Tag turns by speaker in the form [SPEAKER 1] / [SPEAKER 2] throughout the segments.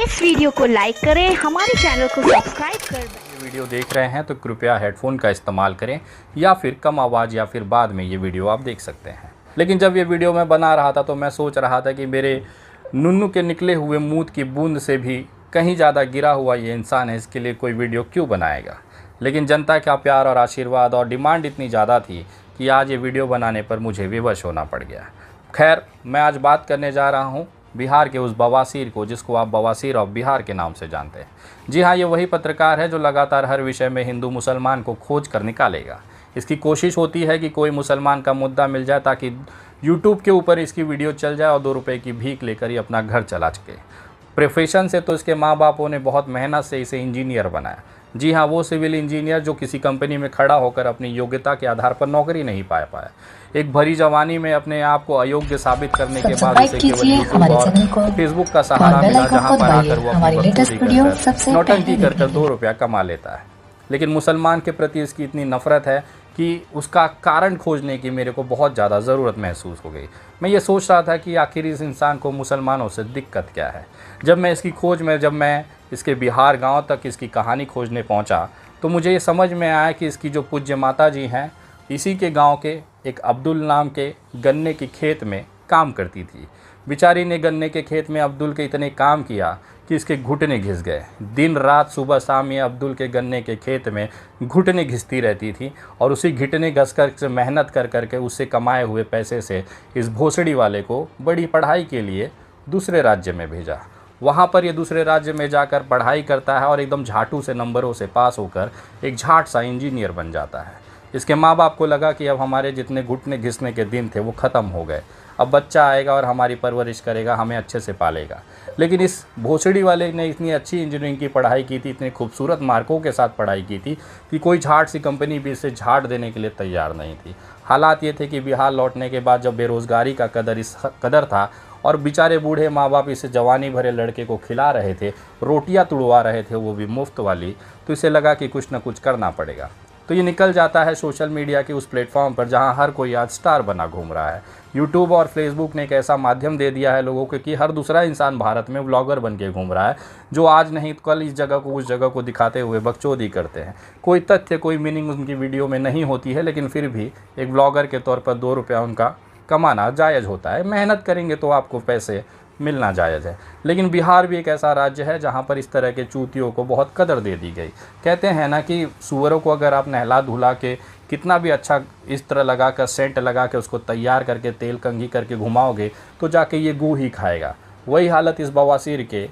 [SPEAKER 1] इस वीडियो को लाइक करें, हमारे चैनल को सब्सक्राइब कर दें।
[SPEAKER 2] ये वीडियो देख रहे हैं तो कृपया हेडफोन का इस्तेमाल करें या फिर कम आवाज़ या फिर बाद में ये वीडियो आप देख सकते हैं। लेकिन जब ये वीडियो मैं बना रहा था तो मैं सोच रहा था कि मेरे नुन्नू के निकले हुए मूत की बूंद से भी कहीं ज़्यादा गिरा हुआ ये इंसान है, इसके लिए कोई वीडियो क्यों बनाएगा। लेकिन जनता का प्यार और आशीर्वाद और डिमांड इतनी ज़्यादा थी कि आज ये वीडियो बनाने पर मुझे विवश होना पड़ गया। खैर, मैं आज बात करने जा रहा हूँ बिहार के उस बवासीर को जिसको आप बवासीर ऑफ बिहार के नाम से जानते हैं। जी हाँ, ये वही पत्रकार है जो लगातार हर विषय में हिंदू मुसलमान को खोज कर निकालेगा। इसकी कोशिश होती है कि कोई मुसलमान का मुद्दा मिल जाए ताकि यूट्यूब के ऊपर इसकी वीडियो चल जाए और 2 रुपये की भीख लेकर ही अपना घर चला सके। प्रोफेशन से तो इसके माँ बापों ने बहुत मेहनत से इसे इंजीनियर बनाया। जी हाँ, वो सिविल इंजीनियर जो किसी कंपनी में खड़ा होकर अपनी योग्यता के आधार पर नौकरी नहीं पाया। एक भरी जवानी में अपने आप को अयोग्य साबित करने के बाद उसे केवल यूट्यूब और फेसबुक का सहारा मिला, जहाँ पर आकर वो अपनी नौटंकी कर 2 रुपया कमा लेता है। लेकिन मुसलमान के प्रति इसकी इतनी नफरत है कि उसका कारण खोजने की मेरे को बहुत ज़्यादा ज़रूरत महसूस हो गई। मैं ये सोच रहा था कि आखिर इस इंसान को मुसलमानों से दिक्कत क्या है। जब मैं इसके बिहार गांव तक इसकी कहानी खोजने पहुंचा तो मुझे ये समझ में आया कि इसकी जो पूज्य माता जी हैं, इसी के गांव के एक अब्दुल नाम के गन्ने के खेत में काम करती थी। बेचारी ने गन्ने के खेत में अब्दुल के इतने काम किया कि इसके घुटने घिस गए। दिन रात सुबह शाम ये अब्दुल के गन्ने के खेत में घुटने घिसती रहती थी और उसी घुटने घस कर से मेहनत कर करके उससे कमाए हुए पैसे से इस भोसड़ी वाले को बड़ी पढ़ाई के लिए दूसरे राज्य में भेजा। वहाँ पर ये दूसरे राज्य में जाकर पढ़ाई करता है और एकदम झाटू से नंबरों से पास होकर एक झाट सा इंजीनियर बन जाता है। इसके माँ बाप को लगा कि अब हमारे जितने घुटने घिसने के दिन थे वो ख़त्म हो गए, अब बच्चा आएगा और हमारी परवरिश करेगा, हमें अच्छे से पालेगा। लेकिन इस भोसड़ी वाले ने इतनी अच्छी इंजीनियरिंग की पढ़ाई की थी, इतने खूबसूरत मार्कों के साथ पढ़ाई की थी कि कोई झाट सी कंपनी भी इसे झाट देने के लिए तैयार नहीं थी। हालात ये थे कि बिहार लौटने के बाद जब बेरोज़गारी का कदर था और बेचारे बूढ़े माँ बाप इसे जवानी भरे लड़के को खिला रहे थे, रोटियां तुड़वा रहे थे, वो भी मुफ्त वाली, तो इसे लगा कि कुछ ना कुछ करना पड़ेगा। तो ये निकल जाता है सोशल मीडिया के उस प्लेटफॉर्म पर जहां हर कोई आज स्टार बना घूम रहा है। यूट्यूब और फेसबुक ने एक ऐसा माध्यम दे दिया है लोगों को कि हर दूसरा इंसान भारत में व्लॉगर बन के घूम रहा है, जो आज नहीं तो कल इस जगह को उस जगह को दिखाते हुए बकचोदी करते हैं। कोई तथ्य, कोई मीनिंग उनकी वीडियो में नहीं होती है, लेकिन फिर भी एक व्लॉगर के तौर पर 2 रुपया उनका कमाना जायज़ होता है। मेहनत करेंगे तो आपको पैसे मिलना जायज़ है। लेकिन बिहार भी एक ऐसा राज्य है जहाँ पर इस तरह के चूतियों को बहुत कदर दे दी गई। कहते हैं ना कि सूअरों को अगर आप नहला धुला के कितना भी अच्छा इस तरह लगा कर सेंट लगा के उसको तैयार करके तेल कंघी करके घुमाओगे तो जाके ये गू ही खाएगा। वही हालत इस बवासीर के,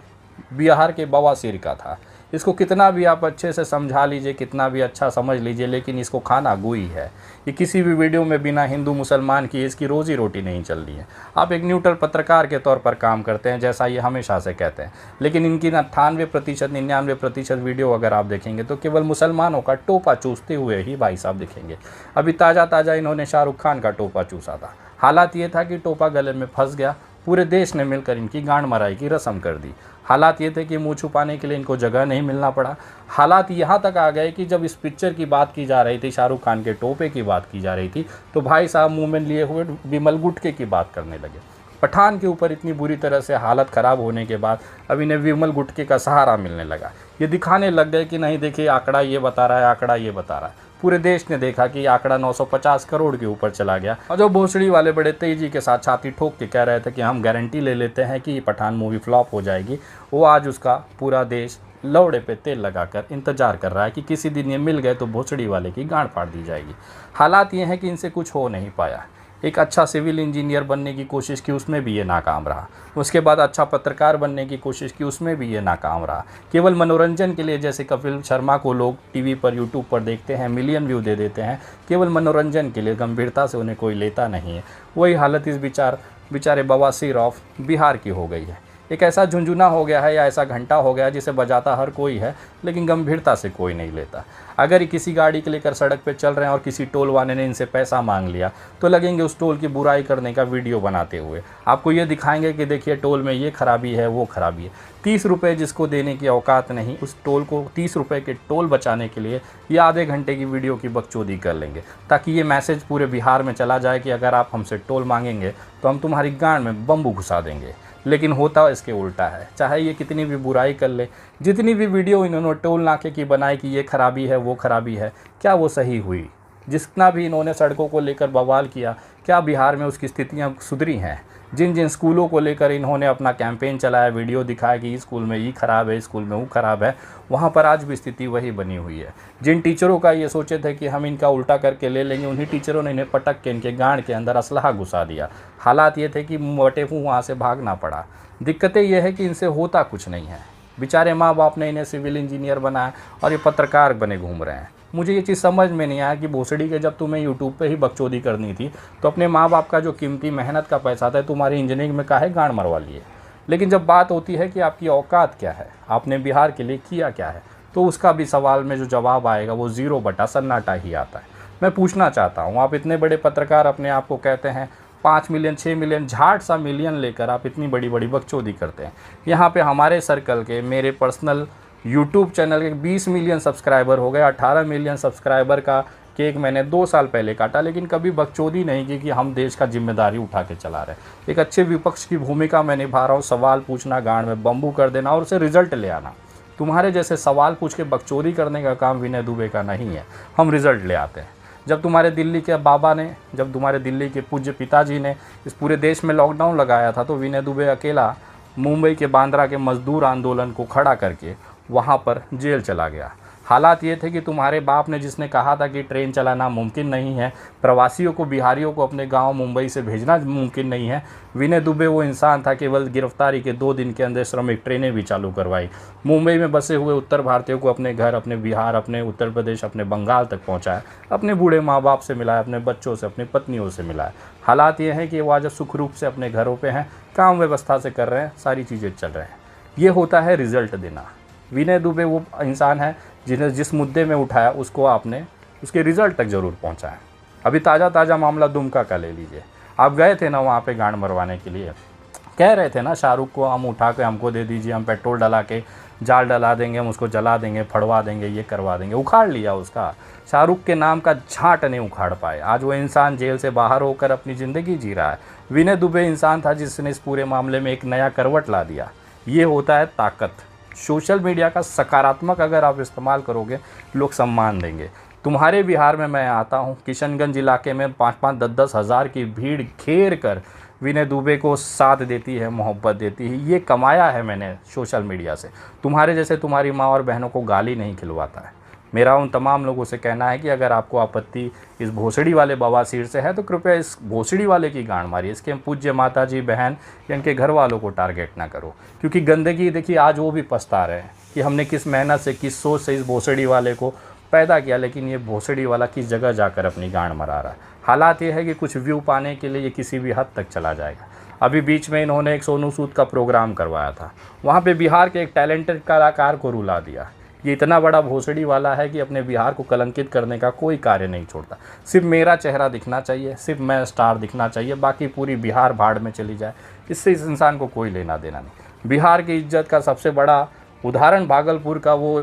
[SPEAKER 2] बिहार के बवासीर का था। इसको कितना भी आप अच्छे से समझा लीजिए, कितना भी अच्छा समझ लीजिए, लेकिन इसको खाना गुई है। ये किसी भी वीडियो में बिना हिंदू मुसलमान की इसकी रोज़ी रोटी नहीं चल रही है। आप एक न्यूट्रल पत्रकार के तौर पर काम करते हैं, जैसा ये हमेशा से कहते हैं, लेकिन इनकी 98% 99% वीडियो अगर आप देखेंगे तो केवल मुसलमानों का टोपा चूसते हुए ही भाई साहब दिखेंगे। अभी ताज़ा इन्होंने शाहरुख खान का टोपा चूसा था। हालात ये था कि टोपा गले में फंस गया, पूरे देश ने मिलकर इनकी गांड मराई की रस्म कर दी। हालात ये थे कि मुंह छुपाने के लिए इनको जगह नहीं मिलना पड़ा। हालात यहाँ तक आ गए कि जब इस पिक्चर की बात की जा रही थी, शाहरुख खान के टोपे की बात की जा रही थी, तो भाई साहब मुंह में लिए हुए विमल गुटके की बात करने लगे। पठान के ऊपर इतनी बुरी तरह से हालत ख़राब होने के बाद अब इन्हें विमल गुटके का सहारा मिलने लगा। ये दिखाने लग गए कि नहीं देखिए आंकड़ा ये बता रहा है, आंकड़ा ये बता रहा है। पूरे देश ने देखा कि आंकड़ा 950 करोड़ के ऊपर चला गया और जो भोसड़ी वाले बड़े तेजी के साथ छाती ठोक के कह रहे थे कि हम गारंटी ले लेते हैं कि पठान मूवी फ्लॉप हो जाएगी, वो आज उसका पूरा देश लौड़े पे तेल लगाकर इंतजार कर रहा है कि किसी दिन ये मिल गए तो भोसड़ी वाले की गांड फाड़ दी जाएगी। हालात ये हैं कि इनसे कुछ हो नहीं पाया। एक अच्छा सिविल इंजीनियर बनने की कोशिश की, उसमें भी ये नाकाम रहा। उसके बाद अच्छा पत्रकार बनने की कोशिश की, उसमें भी ये नाकाम रहा। केवल मनोरंजन के लिए, जैसे कपिल शर्मा को लोग टीवी पर यूट्यूब पर देखते हैं, मिलियन व्यू दे देते हैं, केवल मनोरंजन के लिए, गंभीरता से उन्हें कोई लेता नहीं है। वही हालत इस बेचारे बवासीर ऑफ बिहार की हो गई है। एक ऐसा झुंझुना हो गया है या ऐसा घंटा हो गया है जिसे बजाता हर कोई है, लेकिन गंभीरता से कोई नहीं लेता। अगर किसी गाड़ी के लेकर सड़क पे चल रहे हैं और किसी टोल वाले ने इनसे पैसा मांग लिया तो लगेंगे उस टोल की बुराई करने का वीडियो बनाते हुए। आपको ये दिखाएंगे कि देखिए टोल में ये खराबी है, वो खराबी है। 30 रुपये जिसको देने की औकात नहीं, उस टोल को 30 रुपये के टोल बचाने के लिए ये आधे घंटे की वीडियो की बकचोदी कर लेंगे, ताकि ये मैसेज पूरे बिहार में चला जाए कि अगर आप हमसे टोल मांगेंगे तो हम तुम्हारी गांड में बम्बू घुसा देंगे। लेकिन होता इसके उल्टा है। चाहे ये कितनी भी बुराई कर ले, जितनी भी वीडियो इन्होंने टोल नाके की बनाई कि ये खराबी है वो खराबी है, क्या वो सही हुई? जितना भी इन्होंने सड़कों को लेकर बवाल किया, क्या बिहार में उसकी स्थितियाँ सुधरी हैं? जिन जिन स्कूलों को लेकर इन्होंने अपना कैंपेन चलाया, वीडियो दिखाया कि इस स्कूल में ये ख़राब है, इस स्कूल में वो ख़राब है, वहाँ पर आज भी स्थिति वही बनी हुई है। जिन टीचरों का ये सोचे थे कि हम इनका उल्टा करके ले लेंगे, उन्हीं टीचरों ने इन्हें पटक के इनके गांड के अंदर असलहा घुसा दिया। हालात ये थे कि वटेफू वहाँ से भागना पड़ा। दिक्कतें ये है कि इनसे होता कुछ नहीं है। बेचारे माँ बाप ने इन्हें सिविल इंजीनियर बनाया और ये पत्रकार बने घूम रहे हैं। मुझे ये चीज़ समझ में नहीं आया कि भोसड़ी के जब तुम्हें यूट्यूब पे ही बकचोदी करनी थी तो अपने माँ बाप का जो कीमती मेहनत का पैसा था तुम्हारी इंजीनियरिंग में काहे गांड मरवा लिए। लेकिन जब बात होती है कि आपकी औकात क्या है, आपने बिहार के लिए किया क्या है, तो उसका भी सवाल में जो जवाब आएगा वो 0 बटा सन्नाटा ही आता है। मैं पूछना चाहता हूँ, आप इतने बड़े पत्रकार अपने आप को कहते हैं, 5 मिलियन 6 मिलियन झाट सा मिलियन लेकर आप इतनी बड़ी बड़ी बकचोदी करते हैं। यहाँ पे हमारे सर्कल के, मेरे पर्सनल यूट्यूब चैनल के 20 मिलियन सब्सक्राइबर हो गए। 18 मिलियन सब्सक्राइबर का केक मैंने 2 साल पहले काटा, लेकिन कभी बकचोदी नहीं की कि हम देश का जिम्मेदारी उठा के चला रहे हैं। एक अच्छे विपक्ष की भूमिका मैं निभा रहा हूँ। सवाल पूछना, गांड में बम्बू कर देना और उसे रिजल्ट ले आना। तुम्हारे जैसे सवाल पूछ के बकचोदी करने का काम विनय दुबे का नहीं है। हम रिजल्ट ले आते हैं। जब तुम्हारे दिल्ली के बाबा ने, जब तुम्हारे दिल्ली के पूज्य पिताजी ने इस पूरे देश में लॉकडाउन लगाया था, तो विनय दुबे अकेला मुंबई के बांद्रा के मजदूर आंदोलन को खड़ा करके वहाँ पर जेल चला गया। हालात ये थे कि तुम्हारे बाप ने, जिसने कहा था कि ट्रेन चलाना मुमकिन नहीं है, प्रवासियों को, बिहारियों को अपने गांव मुंबई से भेजना मुमकिन नहीं है, विनय दुबे वो इंसान था, केवल गिरफ्तारी के 2 दिन के अंदर श्रमिक ट्रेनें भी चालू करवाई। मुंबई में बसे हुए उत्तर भारतीयों को अपने घर, अपने बिहार, अपने उत्तर प्रदेश, अपने बंगाल तक पहुँचाया। अपने बूढ़े माँ बाप से मिलाया, अपने बच्चों से, अपनी पत्नियों से मिलाया। हालात ये हैं कि वो आज सुख रूप से अपने घरों पर हैं, काम व्यवस्था से कर रहे हैं, सारी चीज़ें चल रहे हैं। ये होता है रिजल्ट देना। विनय दुबे वो इंसान है जिन्हें जिस मुद्दे में उठाया उसको आपने उसके रिज़ल्ट तक ज़रूर पहुंचाया। अभी ताज़ा मामला दुमका का ले लीजिए। आप गए थे ना वहाँ पे गांड मरवाने के लिए, कह रहे थे ना शाहरुख को हम उठा के हमको दे दीजिए, हम पेट्रोल डला के जाल डला देंगे, हम उसको जला देंगे, फड़वा देंगे, ये करवा देंगे। उखाड़ लिया उसका। शाहरुख के नाम का झाट नहीं उखाड़ पाए। आज वो इंसान जेल से बाहर होकर अपनी ज़िंदगी जी रहा है। विनय दुबे इंसान था जिसने इस पूरे मामले में एक नया करवट ला दिया। ये होता है ताकत। सोशल मीडिया का सकारात्मक अगर आप इस्तेमाल करोगे, लोग सम्मान देंगे। तुम्हारे बिहार में मैं आता हूँ, किशनगंज इलाके में 5-5, 10-10 हज़ार की भीड़ घेर कर विनय दुबे को साथ देती है, मोहब्बत देती है। ये कमाया है मैंने सोशल मीडिया से। तुम्हारे जैसे तुम्हारी माँ और बहनों को गाली नहीं खिलवाता है। मेरा उन तमाम लोगों से कहना है कि अगर आपको आपत्ति इस भोसड़ी वाले बवासीर से है तो कृपया इस भोसड़ी वाले की गांड मारिए। इसके पूज्य माता जी, बहन या इनके घर वालों को टारगेट ना करो, क्योंकि गंदगी देखिए आज वो भी पछता रहे हैं कि हमने किस मेहनत से, किस सोच से इस भोसड़ी वाले को पैदा किया, लेकिन ये भोसड़ी वाला किस जगह जाकर अपनी गांड मरा रहा है। हालात ये है कि कुछ व्यू पाने के लिए ये किसी भी हद तक चला जाएगा। अभी बीच में इन्होंने एक सोनू सूद का प्रोग्राम करवाया था, वहाँ पे बिहार के एक टैलेंटेड कलाकार को रुला दिया। ये इतना बड़ा भोसड़ी वाला है कि अपने बिहार को कलंकित करने का कोई कार्य नहीं छोड़ता। सिर्फ मेरा चेहरा दिखना चाहिए, सिर्फ मैं स्टार दिखना चाहिए, बाकी पूरी बिहार भाड़ में चली जाए, इससे इस इंसान को कोई लेना देना नहीं। बिहार की इज्जत का सबसे बड़ा उदाहरण भागलपुर का वो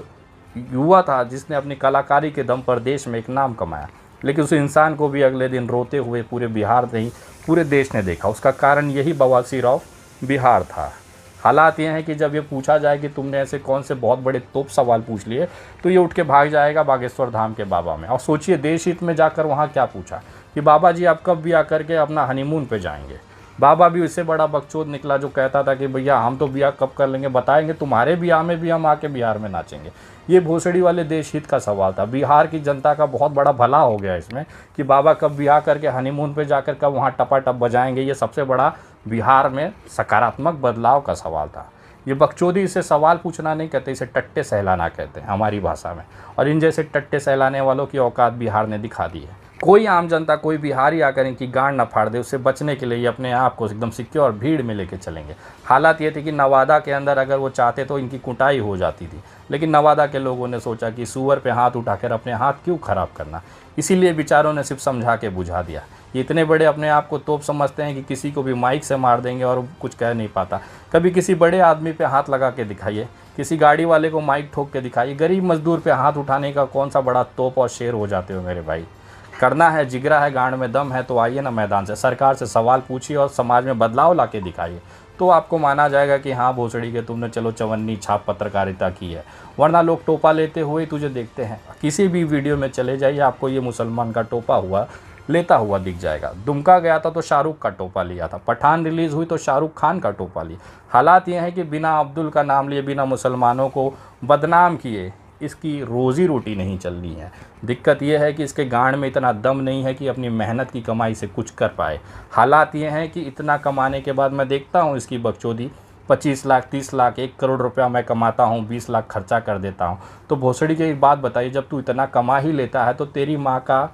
[SPEAKER 2] युवा था जिसने अपनी कलाकारी के दम पर देश में एक नाम कमाया, लेकिन उस इंसान को भी अगले दिन रोते हुए पूरे बिहार नहीं, पूरे देश ने देखा। उसका कारण यही बवासीर ऑफ बिहार था। हालात ये हैं कि जब ये पूछा जाए कि तुमने ऐसे कौन से बहुत बड़े तोप सवाल पूछ लिए, तो ये उठ के भाग जाएगा बागेश्वर धाम के बाबा में। और सोचिए देश हित में जाकर वहाँ क्या पूछा कि बाबा जी आप कब ब्याह करके अपना हनीमून पे जाएंगे। बाबा भी उससे बड़ा बकचोद निकला जो कहता था कि भैया हम तो ब्याह कब कर लेंगे, बताएंगे तुम्हारे ब्याह में भी हम आके बिहार में नाचेंगे। ये भोसड़ी वाले देश हित का सवाल था। बिहार की जनता का बहुत बड़ा भला हो गया इसमें कि बाबा कब ब्याह करके हनीमून पे जाकर कब वहाँ टपाटप बजाएंगे। ये सबसे बड़ा बिहार में सकारात्मक बदलाव का सवाल था। ये बकचोदी, इसे सवाल पूछना नहीं कहते, इसे टट्टे सहलाना कहते हैं हमारी भाषा में। और इन जैसे टट्टे सहलाने वालों की औकात बिहार ने दिखा दी है। कोई आम जनता, कोई बिहारी आकर इनकी गांड न फाड़ दे, उससे बचने के लिए ये अपने आप को एकदम सिक्योर भीड़ में लेके चलेंगे। हालात ये थी कि नवादा के अंदर अगर वो चाहते तो इनकी कुटाई हो जाती थी, लेकिन नवादा के लोगों ने सोचा कि सूअर पे हाथ उठाकर अपने हाथ क्यों ख़राब करना, इसीलिए बेचारों ने सिर्फ समझा के बुझा दिया। ये इतने बड़े अपने आप को तोप समझते हैं कि किसी को भी माइक से मार देंगे और कुछ कह नहीं पाता। कभी किसी बड़े आदमी पे हाथ लगा के दिखाइए, किसी गाड़ी वाले को माइक ठोक के दिखाइए, गरीब मजदूर पे हाथ उठाने का कौन सा बड़ा तोप और शेर हो जाते हो मेरे भाई। करना है, जिगरा है, गांड में दम है तो आइए ना मैदान से, सरकार से सवाल पूछिए और समाज में बदलाव ला के दिखाइए। तो आपको माना जाएगा कि हाँ भोसड़ी के तुमने चलो चवन्नी छाप पत्रकारिता की है, वरना लोग टोपा लेते हुए तुझे देखते हैं। किसी भी वीडियो में चले जाइए, आपको ये मुसलमान का टोपा हुआ लेता हुआ दिख जाएगा। दुमका गया था तो शाहरुख का टोपा लिया था, पठान रिलीज़ हुई तो शाहरुख खान का टोपा लिया। हालात ये हैं कि बिना अब्दुल का नाम लिए, बिना मुसलमानों को बदनाम किए इसकी रोज़ी रोटी नहीं चल रही है। दिक्कत यह है कि इसके गांड में इतना दम नहीं है कि अपनी मेहनत की कमाई से कुछ कर पाए। हालात ये हैं कि इतना कमाने के बाद मैं देखता हूँ इसकी बकचोदी, 25 लाख 30 लाख 1 करोड़ रुपया मैं कमाता हूँ, 20 लाख खर्चा कर देता हूँ। तो भोसड़ी की एक बात बताइए, जब तू इतना कमा ही लेता है तो तेरी माँ का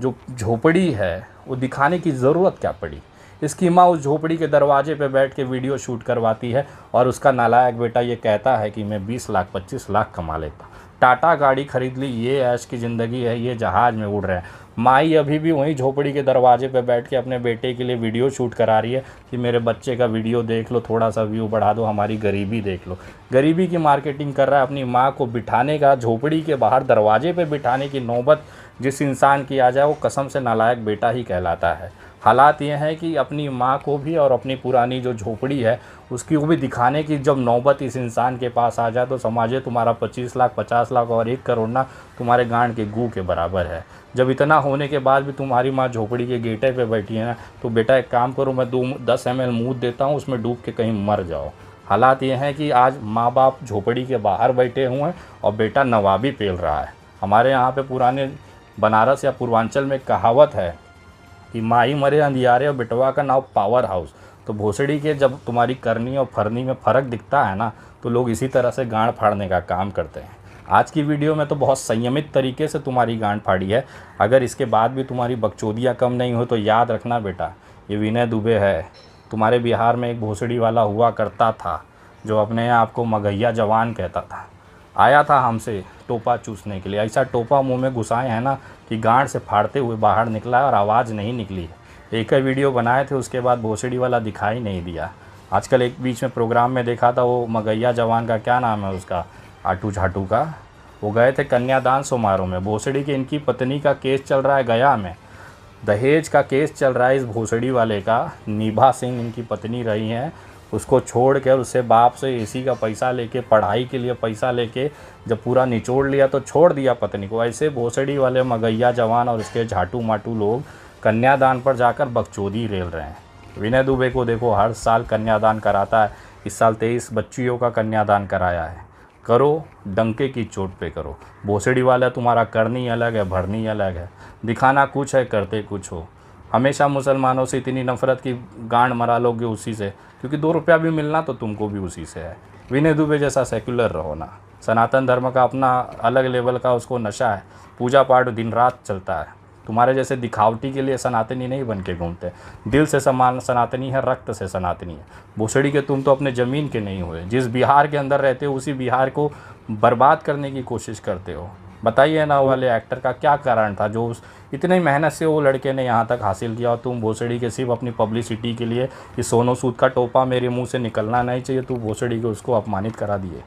[SPEAKER 2] जो झोपड़ी है वो दिखाने की ज़रूरत क्या पड़ी। इसकी माँ उस झोपड़ी के दरवाजे पे बैठ के वीडियो शूट करवाती है और उसका नालायक बेटा ये कहता है कि मैं 20 लाख 25 लाख कमा लेता। टाटा गाड़ी खरीद ली, ये ऐश की ज़िंदगी है, ये जहाज़ में उड़ रहे हैं। माई अभी भी वहीं झोपड़ी के दरवाजे पे बैठ के अपने बेटे के लिए वीडियो शूट करा रही है कि मेरे बच्चे का वीडियो देख लो, थोड़ा सा व्यू बढ़ा दो, हमारी गरीबी देख लो। गरीबी की मार्केटिंग कर रहा है। अपनी माँ को बिठाने का, झोपड़ी के बाहर दरवाजे पे बिठाने की नौबत जिस इंसान की आ जाए वो कसम से नालायक बेटा ही कहलाता है। हालात ये हैं कि अपनी माँ को भी और अपनी पुरानी जो झोपड़ी है उसकी को भी दिखाने की जब नौबत इस इंसान के पास आ जाए तो समझिए तुम्हारा 25 लाख 50 लाख और 1 करोड़ ना तुम्हारे गांड के गू के बराबर है। जब इतना होने के बाद भी तुम्हारी माँ झोपड़ी के गेटे पे बैठी है ना, तो बेटा एक काम करो, मैं 10 ml मूत देता हूँ, उसमें डूब के कहीं मर जाओ। हालात ये हैं कि आज माँ बाप झोपड़ी के बाहर बैठे हुए हैं और बेटा नवाबी पेल रहा है। हमारे यहाँ पे पुराने बनारस या पूर्वांचल में कहावत है कि माई मरे अंधियारे और बेटवा का नाम पावर हाउस। तो भोसड़ी के जब तुम्हारी करनी और फरनी में फ़र्क दिखता है ना, तो लोग इसी तरह से गांड फाड़ने का काम करते हैं। आज की वीडियो में तो बहुत संयमित तरीके से तुम्हारी गांड फाड़ी है। अगर इसके बाद भी तुम्हारी बकचोदियाँ कम नहीं हो तो याद रखना बेटा, ये विनय दुबे है। तुम्हारे बिहार में एक भोसड़ी वाला हुआ करता था जो अपने आप को मगहिया जवान कहता था। आया था हमसे टोपा चूसने के लिए। ऐसा टोपा मुंह में घुसाए हैं ना कि गांड से फाड़ते हुए बाहर निकला है और आवाज़ नहीं निकली है। एक ही वीडियो बनाए थे, उसके बाद भोसड़ी वाला दिखाई नहीं दिया। आजकल एक बीच में प्रोग्राम में देखा था, वो मगहिया जवान का क्या नाम है उसका, आटू झाटू का, वो गए थे कन्यादान समारोह में। भोसड़ी की इनकी पत्नी का केस चल रहा है गया में, दहेज का केस चल रहा है इस भोसड़ी वाले का। नीभा सिंह इनकी पत्नी रही हैं, उसको छोड़ कर उससे बाप से एसी का पैसा लेके, पढ़ाई के लिए पैसा लेके जब पूरा निचोड़ लिया तो छोड़ दिया पत्नी को। ऐसे भोसड़ी वाले मगहिया जवान और इसके झाटू माटू लोग कन्यादान पर जाकर बकचोदी रेल रहे हैं। विनय दुबे को देखो, हर साल कन्यादान कराता है, इस साल 23 बच्चियों का कन्यादान कराया है। करो, डंके की चोट पे करो। भोसड़ी वाला तुम्हारा करनी अलग है, भरनी अलग है, दिखाना कुछ है, करते कुछ हो। हमेशा मुसलमानों से इतनी नफरत की गांड मरा लोगे उसी से, क्योंकि 2 रुपया भी मिलना तो तुमको भी उसी से है। विनय दुबे जैसा सेक्युलर रहो ना। सनातन धर्म का अपना अलग लेवल का उसको नशा है, पूजा पाठ दिन रात चलता है। तुम्हारे जैसे दिखावटी के लिए सनातनी नहीं बन के घूमते, दिल से समान सनातनी है, रक्त से सनातनी है। भोसड़ी के तुम तो अपने ज़मीन के नहीं हुए। जिस बिहार के अंदर रहते हो उसी बिहार को बर्बाद करने की कोशिश करते हो। बताइए ना, वाले एक्टर का क्या कारण था जो इतनी मेहनत से वो लड़के ने यहाँ तक हासिल किया और तुम भोसड़ी के सिर्फ अपनी पब्लिसिटी के लिए कि सोनू सूद का टोपा मेरे मुंह से निकलना नहीं चाहिए, तू भोसड़ी के उसको अपमानित करा दिए।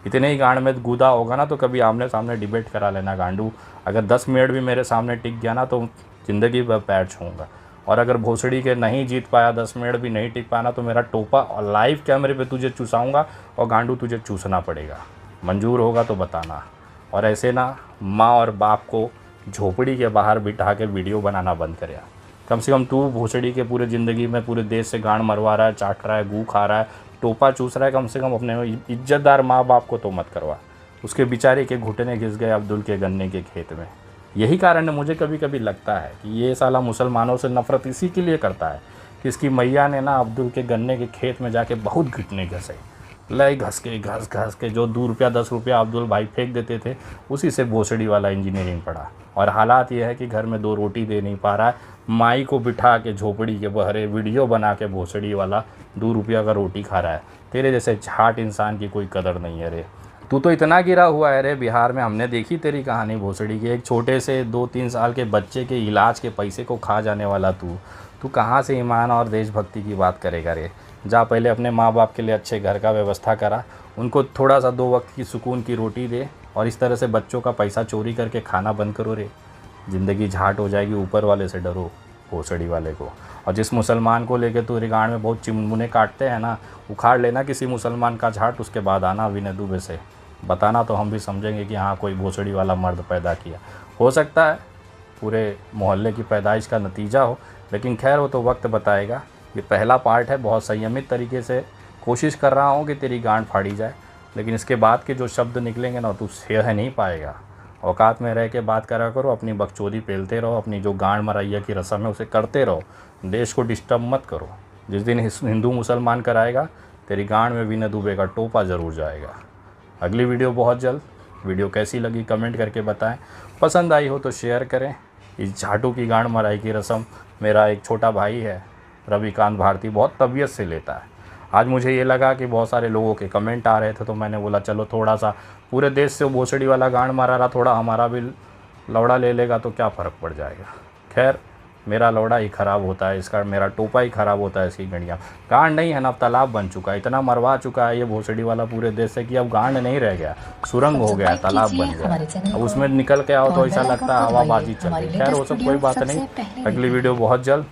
[SPEAKER 2] इतने ही गांड में गुदा होगा ना तो कभी आमने सामने डिबेट करा लेना गांडू। अगर 10 मिनट भी मेरे सामने टिक गया ना तो ज़िंदगी भर पैर छूँगा। और अगर भोसड़ी के नहीं जीत पाया, 10 मिनट भी नहीं टिक पाया ना, तो मेरा टोपा और लाइव कैमरे पे तुझे चूसाऊँगा और गांडू तुझे चूसना पड़ेगा। मंजूर होगा तो बताना। और ऐसे ना माँ और बाप को झोपड़ी के बाहर बिठा के वीडियो बनाना बंद कर यार। कम से कम तू भोसड़ी के पूरे ज़िंदगी में पूरे देश से गांड मरवा रहा है, चाट रहा है, गू खा रहा है, टोपा चूस रहा है, कम से कम अपने इज्जतदार माँ बाप को तो मत करवा। उसके बेचारे के घुटने घिस गए अब्दुल के गन्ने के खेत में। यही कारण है, मुझे कभी कभी लगता है कि ये साला मुसलमानों से नफ़रत इसी के लिए करता है कि इसकी मैया ने ना अब्दुल के गन्ने के खेत में जाके बहुत घुटने घसे, लय घस के जो 2 रुपया 10 रुपया अब्दुल भाई फेंक देते थे, उसी से भोसड़ी वाला इंजीनियरिंग पढ़ा। और हालात ये है कि घर में 2 रोटी दे नहीं पा रहा है, माई को बिठा के झोपड़ी के बहरे वीडियो बना के भोसड़ी वाला 2 रुपया का रोटी खा रहा है। तेरे जैसे झाट इंसान की कोई कदर नहीं है रे। तू तो इतना गिरा हुआ है रे बिहार में, हमने देखी तेरी कहानी भोसड़ी की। एक छोटे से 2-3 साल के बच्चे के इलाज के पैसे को खा जाने वाला तू कहाँ से ईमान और देशभक्ति की बात करेगा रे। जा पहले अपने माँ बाप के लिए अच्छे घर का व्यवस्था करा, उनको थोड़ा सा 2 वक्त की सुकून की रोटी दे, और इस तरह से बच्चों का पैसा चोरी करके खाना बंद करो रे। ज़िंदगी झाट हो जाएगी, ऊपर वाले से डरो। भोसड़ी वाले को। और जिस मुसलमान को लेके तेरी गांड में बहुत चिममुने काटते हैं ना, उखाड़ लेना किसी मुसलमान का झाट, उसके बाद आना विनय दुबे से बताना, तो हम भी समझेंगे कि हाँ कोई भोसड़ी वाला मर्द पैदा किया। हो सकता है पूरे मोहल्ले की पैदाइश का नतीजा हो, लेकिन खैर वो तो वक्त बताएगा। ये पहला पार्ट है, बहुत संयमित तरीके से कोशिश कर रहा हूँ कि तेरी गांड फाड़ी जाए, लेकिन इसके बाद के जो शब्द निकलेंगे ना तू सह नहीं पाएगा। औकात में रह के बात करा करो, अपनी बकचोदी पेलते रहो, अपनी जो गांड मरैया की रस्म है उसे करते रहो, देश को डिस्टर्ब मत करो। जिस दिन हिंदू मुसलमान कराएगा तेरी गांड में विनय दुबे का टोपा ज़रूर जाएगा। अगली वीडियो बहुत जल्द। वीडियो कैसी लगी कमेंट करके बताएं, पसंद आई हो तो शेयर करें। इस झाटू की गांड मराई की रस्म मेरा एक छोटा भाई है रविकांत भारती बहुत तबीयत से लेता है। आज मुझे ये लगा कि बहुत सारे लोगों के कमेंट आ रहे थे, तो मैंने बोला चलो थोड़ा सा पूरे देश से भोसड़ी वाला गांड मारा रहा, थोड़ा हमारा भी लौड़ा ले लेगा तो क्या फ़र्क पड़ जाएगा। खैर मेरा लौड़ा ही ख़राब होता है, इसका मेरा टोपा ही ख़राब होता है, इसकी गंडियाँ। गांड नहीं है ना, अब तालाब बन चुका है, इतना मरवा चुका है ये भोसड़ी वाला पूरे देश से कि अब गांड नहीं रह गया, सुरंग हो गया, तालाब बन गया। अब उसमें निकल के आओ तो ऐसा लगता है हवाबाजी चल रही। खैर वो सब कोई बात नहीं, अगली वीडियो बहुत जल्द।